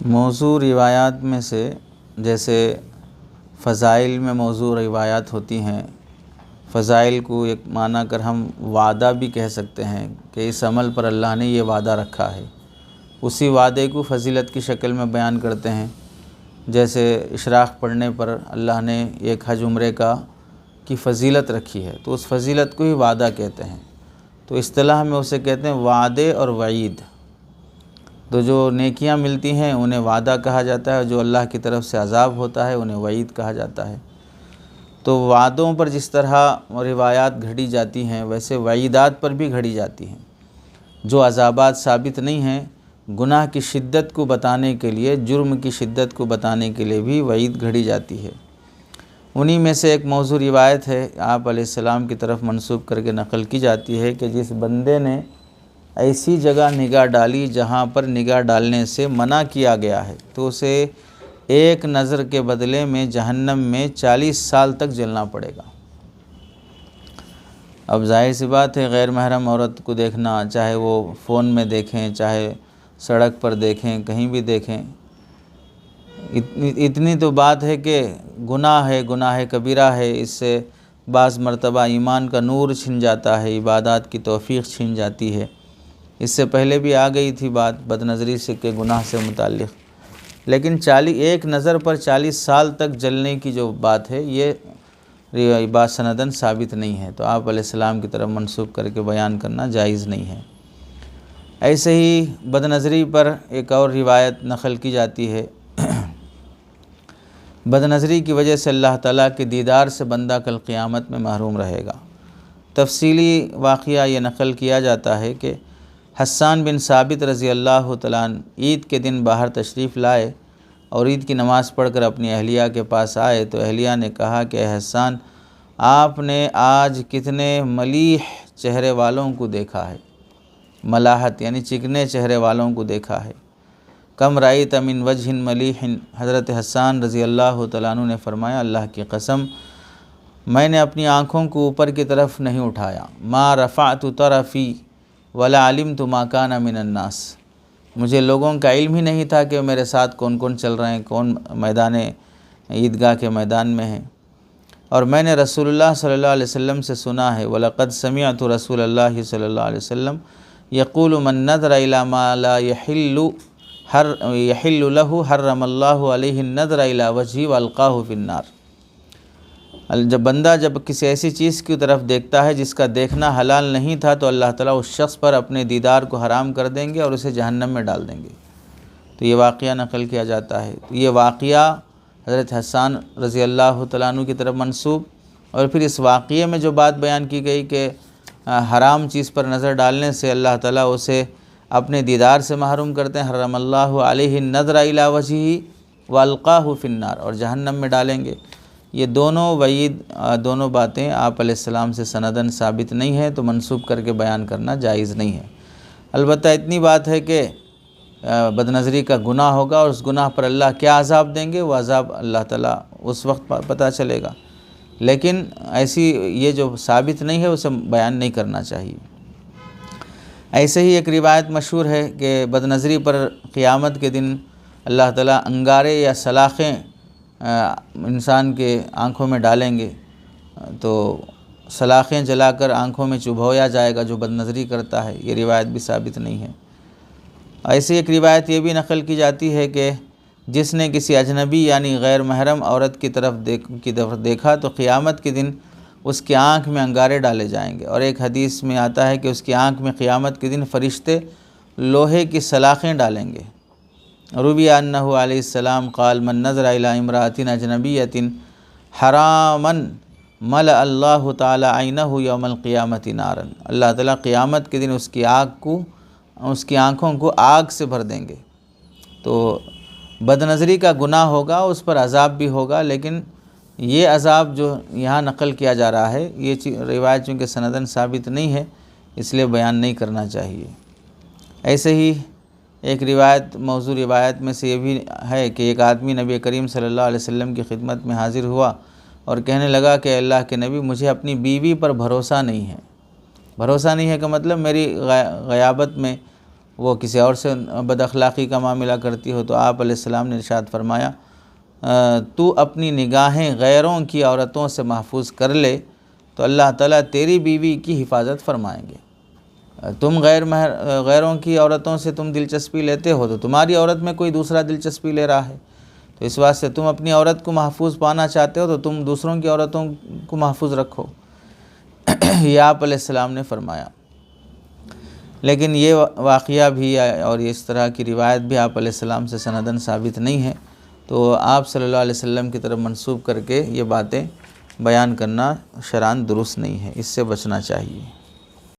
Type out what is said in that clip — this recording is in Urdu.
موضوع روایات میں سے جیسے فضائل میں موضوع روایات ہوتی ہیں، فضائل کو ایک معنی کر ہم وعدہ بھی کہہ سکتے ہیں کہ اس عمل پر اللہ نے یہ وعدہ رکھا ہے، اسی وعدے کو فضیلت کی شکل میں بیان کرتے ہیں۔ جیسے اشراق پڑھنے پر اللہ نے ایک حج عمرے کی فضیلت رکھی ہے، تو اس فضیلت کو ہی وعدہ کہتے ہیں۔ تو اصطلاح میں اسے کہتے ہیں وعدے اور وعید۔ تو جو نیکیاں ملتی ہیں انہیں وعدہ کہا جاتا ہے، اور جو اللہ کی طرف سے عذاب ہوتا ہے انہیں وعید کہا جاتا ہے۔ تو وعدوں پر جس طرح روایات گھڑی جاتی ہیں، ویسے وعیدات پر بھی گھڑی جاتی ہیں۔ جو عذابات ثابت نہیں ہیں، گناہ کی شدت کو بتانے کے لیے، جرم کی شدت کو بتانے کے لیے بھی وعید گھڑی جاتی ہے۔ انہی میں سے ایک موضوع روایت ہے، آپ علیہ السلام کی طرف منسوب کر کے نقل کی جاتی ہے کہ جس بندے نے ایسی جگہ نگاہ ڈالی جہاں پر نگاہ ڈالنے سے منع کیا گیا ہے، تو اسے ایک نظر کے بدلے میں جہنم میں 40 سال تک جلنا پڑے گا۔ اب ظاہر سی بات ہے، غیر محرم عورت کو دیکھنا، چاہے وہ فون میں دیکھیں، چاہے سڑک پر دیکھیں، کہیں بھی دیکھیں، اتنی تو بات ہے کہ گناہ کبیرہ ہے۔ اس سے بعض مرتبہ ایمان کا نور چھن جاتا ہے، عبادات کی توفیق چھن جاتی ہے۔ اس سے پہلے بھی آ گئی تھی بات بد نظری سے کے گناہ سے متعلق، لیکن ایک نظر پر 40 سال تک جلنے کی جو بات ہے، یہ بات سندن ثابت نہیں ہے، تو آپ علیہ السلام کی طرف منسوب کر کے بیان کرنا جائز نہیں ہے۔ ایسے ہی بد نظری پر ایک اور روایت نقل کی جاتی ہے، بد نظری کی وجہ سے اللہ تعالیٰ کے دیدار سے بندہ کل قیامت میں محروم رہے گا۔ تفصیلی واقعہ یہ نقل کیا جاتا ہے کہ حسان بن ثابت رضی اللہ تعالیٰ عنہ عید کے دن باہر تشریف لائے اور عید کی نماز پڑھ کر اپنی اہلیہ کے پاس آئے، تو اہلیہ نے کہا کہ اے حسان، آپ نے آج کتنے ملیح چہرے والوں کو دیکھا ہے، ملاحت یعنی چکنے چہرے والوں کو دیکھا ہے۔ کم رأیت من وجہ ملیح، حضرت حسان رضی اللہ تعالیٰ عنہ نے فرمایا، اللہ کی قسم میں نے اپنی آنکھوں کو اوپر کی طرف نہیں اٹھایا، ما رفعت طرفی ولا علمت ما کان من الناس، مجھے لوگوں کا علم ہی نہیں تھا کہ میرے ساتھ کون کون چل رہے ہیں، کون میدان عیدگاہ کے میدان میں ہیں۔ اور میں نے رسول اللہ صلی اللہ علیہ وسلم سے سنا ہے، وَلَقَدْ سَمِعْتُ رسول اللہ صلی اللہ علیہ وسلم يَقُولُ مَنْ نَظَرَ إِلَى مَا لَا يَحِلُّ لَهُ حَرَّمَ اللَّهُ عَلَيْهِ النَّظَرَ إِلَى وَجْهِهِ وَأَلْقَاهُ فِي النَّارِ۔ جب بندہ کسی ایسی چیز کی طرف دیکھتا ہے جس کا دیکھنا حلال نہیں تھا، تو اللہ تعالیٰ اس شخص پر اپنے دیدار کو حرام کر دیں گے اور اسے جہنم میں ڈال دیں گے۔ تو یہ واقعہ نقل کیا جاتا ہے۔ تو یہ واقعہ حضرت حسان رضی اللہ تعالیٰ عنہ کی طرف منسوب، اور پھر اس واقعے میں جو بات بیان کی گئی کہ حرام چیز پر نظر ڈالنے سے اللہ تعالیٰ اسے اپنے دیدار سے محروم کرتے ہیں، حرم اللہ علیہ النظر الی وجہہ والقاہ فی النار، اور جہنم میں ڈالیں گے۔ یہ دونوں وعید، دونوں باتیں آپ علیہ السلام سے سندن ثابت نہیں ہے، تو منسوب کر کے بیان کرنا جائز نہیں ہے۔ البتہ اتنی بات ہے کہ بد نظری کا گناہ ہوگا، اور اس گناہ پر اللہ کیا عذاب دیں گے، وہ عذاب اللہ تعالیٰ اس وقت پتہ چلے گا، لیکن ایسی یہ جو ثابت نہیں ہے اسے بیان نہیں کرنا چاہیے۔ ایسے ہی ایک روایت مشہور ہے کہ بد نظری پر قیامت کے دن اللہ تعالیٰ انگارے یا سلاخیں انسان کے آنکھوں میں ڈالیں گے، تو سلاخیں جلا کر آنکھوں میں چبھویا جائے گا جو بد نظری کرتا ہے۔ یہ روایت بھی ثابت نہیں ہے۔ ایسی ایک روایت یہ بھی نقل کی جاتی ہے کہ جس نے کسی اجنبی یعنی غیر محرم عورت کی طرف دیکھا، تو قیامت کے دن اس کی آنکھ میں انگارے ڈالے جائیں گے، اور ایک حدیث میں آتا ہے کہ اس کی آنکھ میں قیامت کے دن فرشتے لوہے کی سلاخیں ڈالیں گے۔ روی انہ علیہ السلام قال من نظر الی امرأۃ اجنبیۃ حراما ملأ اللہ تعالی عینہ یوم القیامۃ نارا، اللہ تعالیٰ قیامت کے دن اس کی آنکھوں کو آگ سے بھر دیں گے۔ تو بد نظری کا گناہ ہوگا، اس پر عذاب بھی ہوگا، لیکن یہ عذاب جو یہاں نقل کیا جا رہا ہے، یہ روایت چونکہ سندن ثابت نہیں ہے، اس لیے بیان نہیں کرنا چاہیے۔ ایسے ہی ایک روایت، موضوع روایت میں سے یہ بھی ہے کہ ایک آدمی نبی کریم صلی اللہ علیہ وسلم کی خدمت میں حاضر ہوا اور کہنے لگا کہ اللہ کے نبی، مجھے اپنی بیوی پر بھروسہ نہیں ہے۔ بھروسہ نہیں ہے کا مطلب میری غیابت میں وہ کسی اور سے بد اخلاقی کا معاملہ کرتی ہو، تو آپ علیہ السلام نے ارشاد فرمایا تو اپنی نگاہیں غیروں کی عورتوں سے محفوظ کر لے تو اللہ تعالیٰ تیری بیوی کی حفاظت فرمائیں گے۔ تم غیروں کی عورتوں سے تم دلچسپی لیتے ہو تو تمہاری عورت میں کوئی دوسرا دلچسپی لے رہا ہے، تو اس واسطے تم اپنی عورت کو محفوظ پانا چاہتے ہو تو تم دوسروں کی عورتوں کو محفوظ رکھو۔ یہ آپ علیہ السلام نے فرمایا۔ لیکن یہ واقعہ بھی اور اس طرح کی روایت بھی آپ علیہ السلام سے سنداً ثابت نہیں ہے، تو آپ صلی اللہ علیہ وسلم کی طرف منسوب کر کے یہ باتیں بیان کرنا شرعاً درست نہیں ہے، اس سے بچنا چاہیے۔